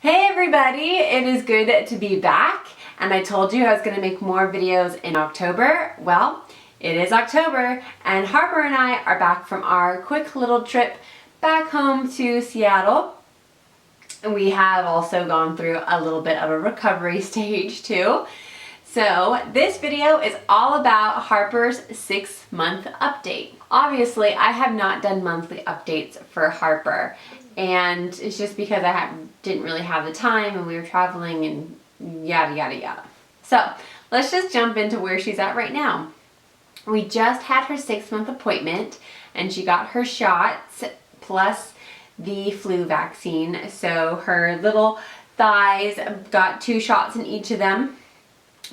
Hey everybody, it is good to be back, and I told you I was going to make more videos in October. Well, it is October and Harper and I are back from our quick little trip back home to Seattle. And we have also gone through a little bit of a recovery stage too. So this video is all about Harper's 6-month update. Obviously, I have not done monthly updates for Harper, and it's just because I didn't really have the time and we were traveling and yada yada yada. So let's just jump into where she's at right now. We just had her 6-month appointment and she got her shots plus the flu vaccine. So her little thighs got 2 shots in each of them.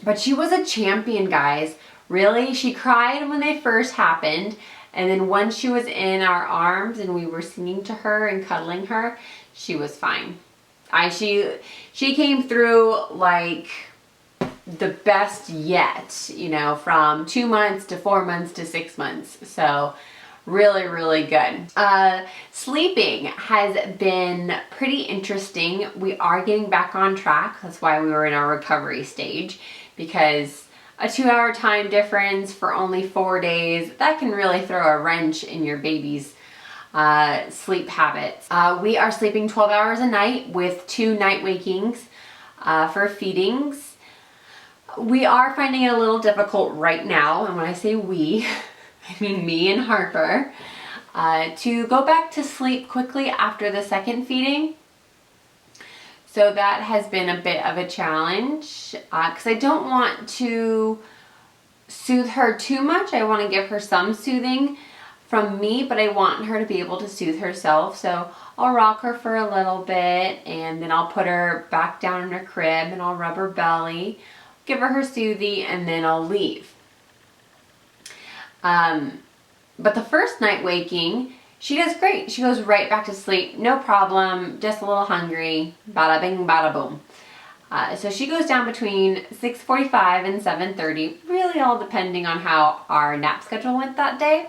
But she was a champion, guys. Really, she cried when they first happened, and then once she was in our arms and we were singing to her and cuddling her, she was fine. She came through like the best yet, you know, from 2 months to 4 months to 6 months. So really, really good. Sleeping has been pretty interesting. We are getting back on track. That's why we were in our recovery stage, because a 2-hour time difference for only 4 days, that can really throw a wrench in your baby's sleep habits. We are sleeping 12 hours a night with 2 night wakings for feedings. We are finding it a little difficult right now, and when I say we, I mean me and Harper, to go back to sleep quickly after the second feeding. So that has been a bit of a challenge because I don't want to soothe her too much. I want to give her some soothing from me, but I want her to be able to soothe herself. So I'll rock her for a little bit, and then I'll put her back down in her crib and I'll rub her belly, give her soothie, and then I'll leave. But the first night waking, she does great. She goes right back to sleep, no problem, just a little hungry, bada bing, bada boom. So she goes down between 6:45 and 7:30, really all depending on how our nap schedule went that day.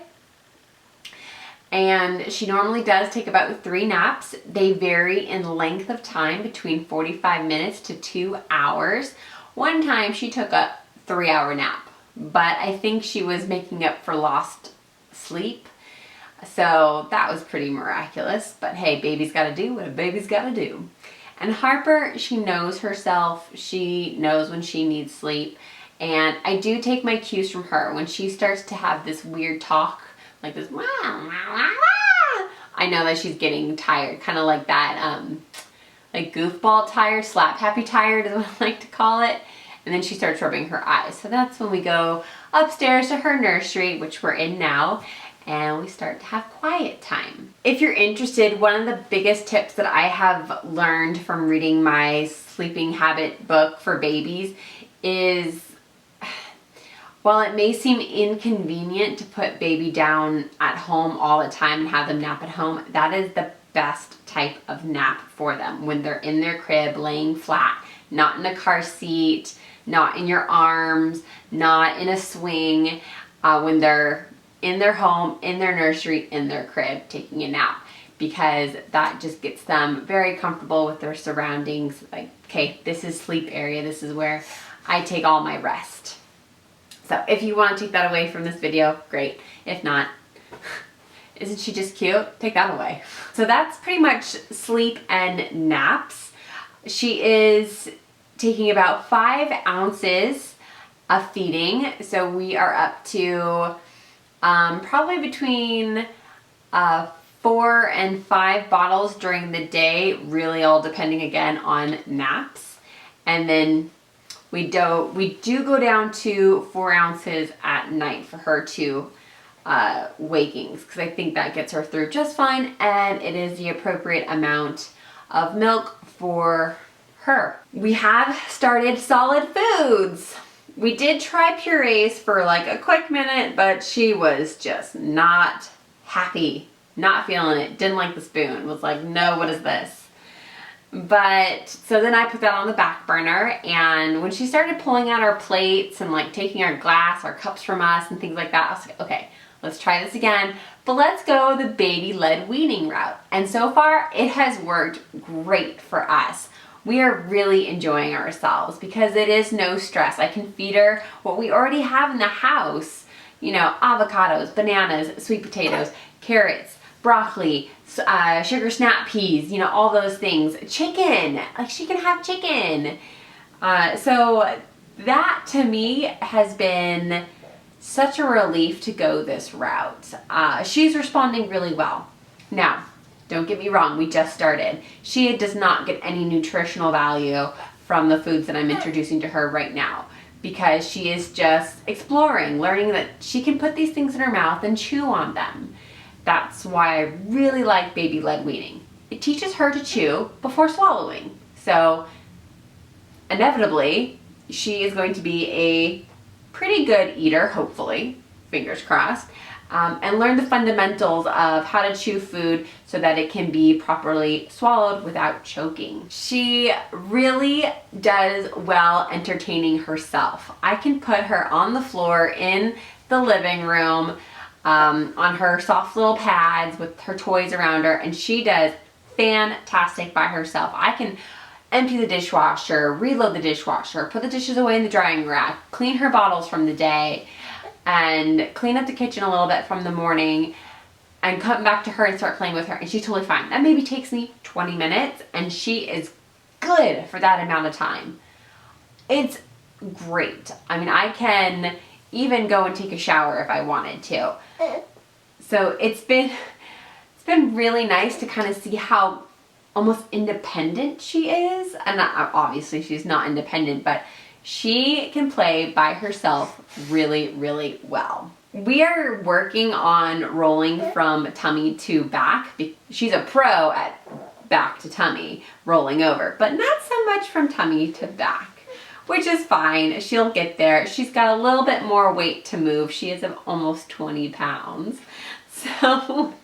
And she normally does take about 3 naps. They vary in length of time between 45 minutes to 2 hours. One time she took a 3-hour nap, but I think she was making up for lost sleep. So that was pretty miraculous, but hey, baby's gotta do what a baby's gotta do. And Harper, she knows herself. She knows when she needs sleep. And I do take my cues from her. When she starts to have this weird talk, like this, wah, wah, wah, wah, I know that she's getting tired, kind of like that, like goofball tired, slap happy tired is what I like to call it. And then she starts rubbing her eyes. So that's when we go upstairs to her nursery, which we're in now, and we start to have quiet time. If you're interested, one of the biggest tips that I have learned from reading my sleeping habit book for babies is, while it may seem inconvenient to put baby down at home all the time and have them nap at home, that is the best type of nap for them, when they're in their crib laying flat, not in a car seat, not in your arms, not in a swing, when they're in their home, in their nursery, in their crib, taking a nap, because that just gets them very comfortable with their surroundings. Like, okay, this is sleep area. This is where I take all my rest. So if you want to take that away from this video, great. If not, isn't she just cute? Take that away. So that's pretty much sleep and naps. She is taking about 5 ounces of feeding. So we are up to probably between 4 and 5 bottles during the day, really all depending again on naps. And then we do go down to 4 ounces at night for her to wakings, because I think that gets her through just fine, and it is the appropriate amount of milk for her. We have started solid foods. We did try purees for like a quick minute, but she was just not happy, not feeling it, didn't like the spoon, was like, no, what is this? But so then I put that on the back burner, and when she started pulling out our plates and like taking our glass, our cups from us and things like that, I was like, okay, let's try this again, but let's go the baby-led weaning route. And so far it has worked great for us. we are really enjoying ourselves because it is no stress. I can feed her what we already have in the house. You know, avocados, bananas, sweet potatoes, carrots, broccoli, sugar snap peas, you know, all those things. Chicken, like she can have chicken. So that to me has been such a relief to go this route. She's responding really well. Now, don't get me wrong, we just started. She does not get any nutritional value from the foods that I'm introducing to her right now because she is just exploring, learning that she can put these things in her mouth and chew on them. That's why I really like baby-led weaning. It teaches her to chew before swallowing. So inevitably, she is going to be a pretty good eater, hopefully, fingers crossed, and learn the fundamentals of how to chew food so that it can be properly swallowed without choking. She really does well entertaining herself. I can put her on the floor in the living room on her soft little pads with her toys around her, and she does fantastic by herself. I can empty the dishwasher, reload the dishwasher, put the dishes away in the drying rack, clean her bottles from the day, and clean up the kitchen a little bit from the morning, and come back to her and start playing with her, and she's totally fine. That maybe takes me 20 minutes, and she is good for that amount of time. It's great. I mean, I can even go and take a shower if I wanted to. So it's been really nice to kind of see how almost independent she is. And obviously she's not independent, but she can play by herself really, really well. We are working on rolling from tummy to back. She's a pro at back to tummy, rolling over, but not so much from tummy to back, which is fine. She'll get there. She's got a little bit more weight to move. She is almost 20 pounds. So,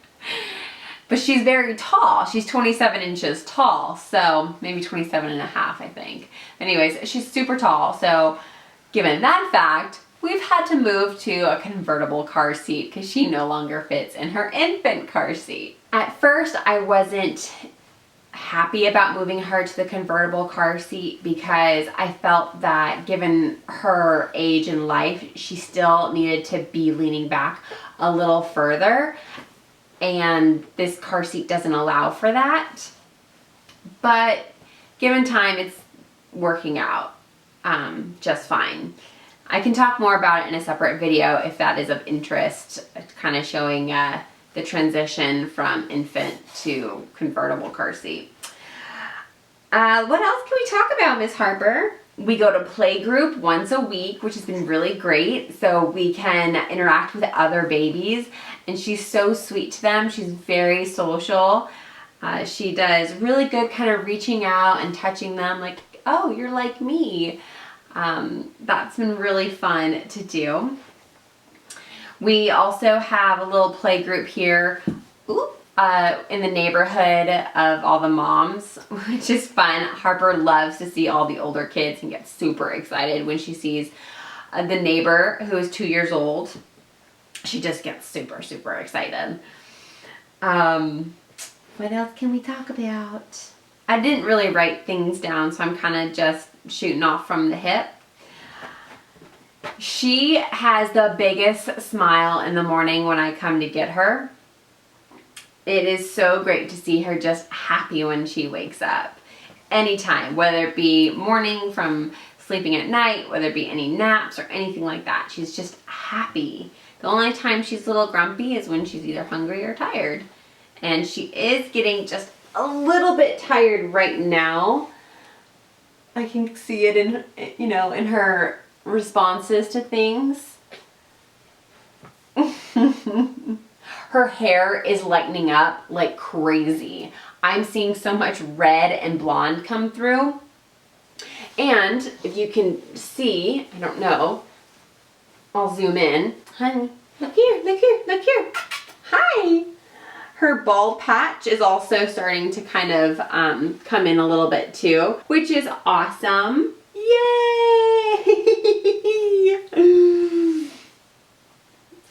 but she's very tall. She's 27 inches tall, so maybe 27 and a half, I think. Anyways, she's super tall, so given that fact, we've had to move to a convertible car seat because she no longer fits in her infant car seat. At first, I wasn't happy about moving her to the convertible car seat because I felt that given her age in life, she still needed to be leaning back a little further, and this car seat doesn't allow for that. But given time, it's working out just fine. I can talk more about it in a separate video if that is of interest, kind of showing the transition from infant to convertible car seat. What else can we talk about, Miss Harper? We go to Playgroup once a week, which has been really great, so we can interact with other babies, and she's so sweet to them. She's very social. She does really good kind of reaching out and touching them like, oh, you're like me. That's been really fun to do. We also have a little play group here in the neighborhood of all the moms, which is fun. Harper loves to see all the older kids and gets super excited when she sees the neighbor who is 2 years old. She just gets super, super excited. What else can we talk about? I didn't really write things down, so I'm kind of just shooting off from the hip. She has the biggest smile in the morning when I come to get her. It is so great to see her just happy when she wakes up. Anytime, whether it be morning from sleeping at night, whether it be any naps or anything like that, she's just happy. The only time she's a little grumpy is when she's either hungry or tired. And she is getting just a little bit tired right now. I can see it in, you know, in her responses to things. Her hair is lightening up like crazy. I'm seeing so much red and blonde come through. And if you can see, I don't know, I'll zoom in. Honey, look here, look here, look here. Hi. Her bald patch is also starting to kind of come in a little bit too, which is awesome. Yay!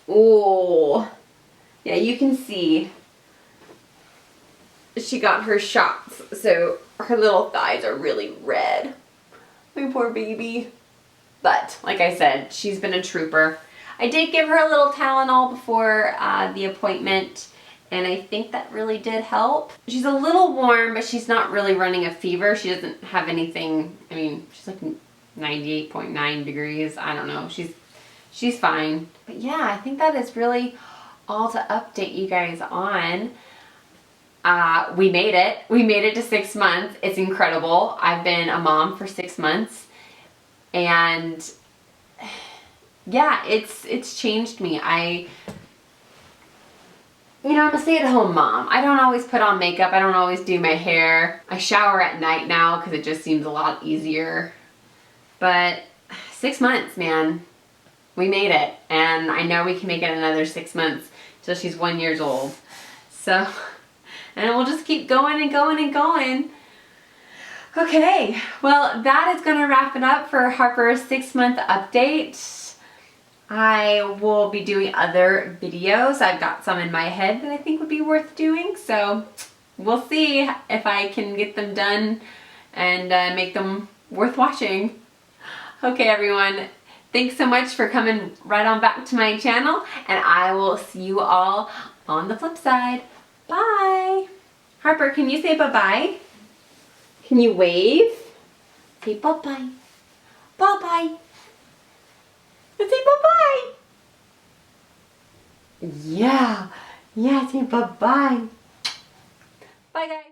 Oh, yeah, you can see she got her shots. So Her little thighs are really red. My poor baby. But like I said, she's been a trooper. I did give her a little Tylenol before the appointment, and I think that really did help. She's a little warm, but she's not really running a fever. She doesn't have anything, I mean, she's like 98.9 degrees. I don't know. She's fine. But yeah, I think that is really all to update you guys on. We made it. We made it to 6 months. It's incredible. I've been a mom for 6 months, and yeah, it's changed me. I'm a stay-at-home mom. I don't always put on makeup. I don't always do my hair. I shower at night now because it just seems a lot easier. But 6 months, man. We made it. And I know we can make it another 6 months till she's 1 year old. So, and we'll just keep going and going and going. Okay, well, that is going to wrap it up for Harper's 6-month update. I will be doing other videos. I've got some in my head that I think would be worth doing, so we'll see if I can get them done and make them worth watching. Okay, everyone, thanks so much for coming right on back to my channel, and I will see you all on the flip side. Bye! Harper, can you say bye-bye? Can you wave? Say bye-bye. Bye-bye. Say bye-bye. Yeah. Yeah, say bye-bye. Bye, guys.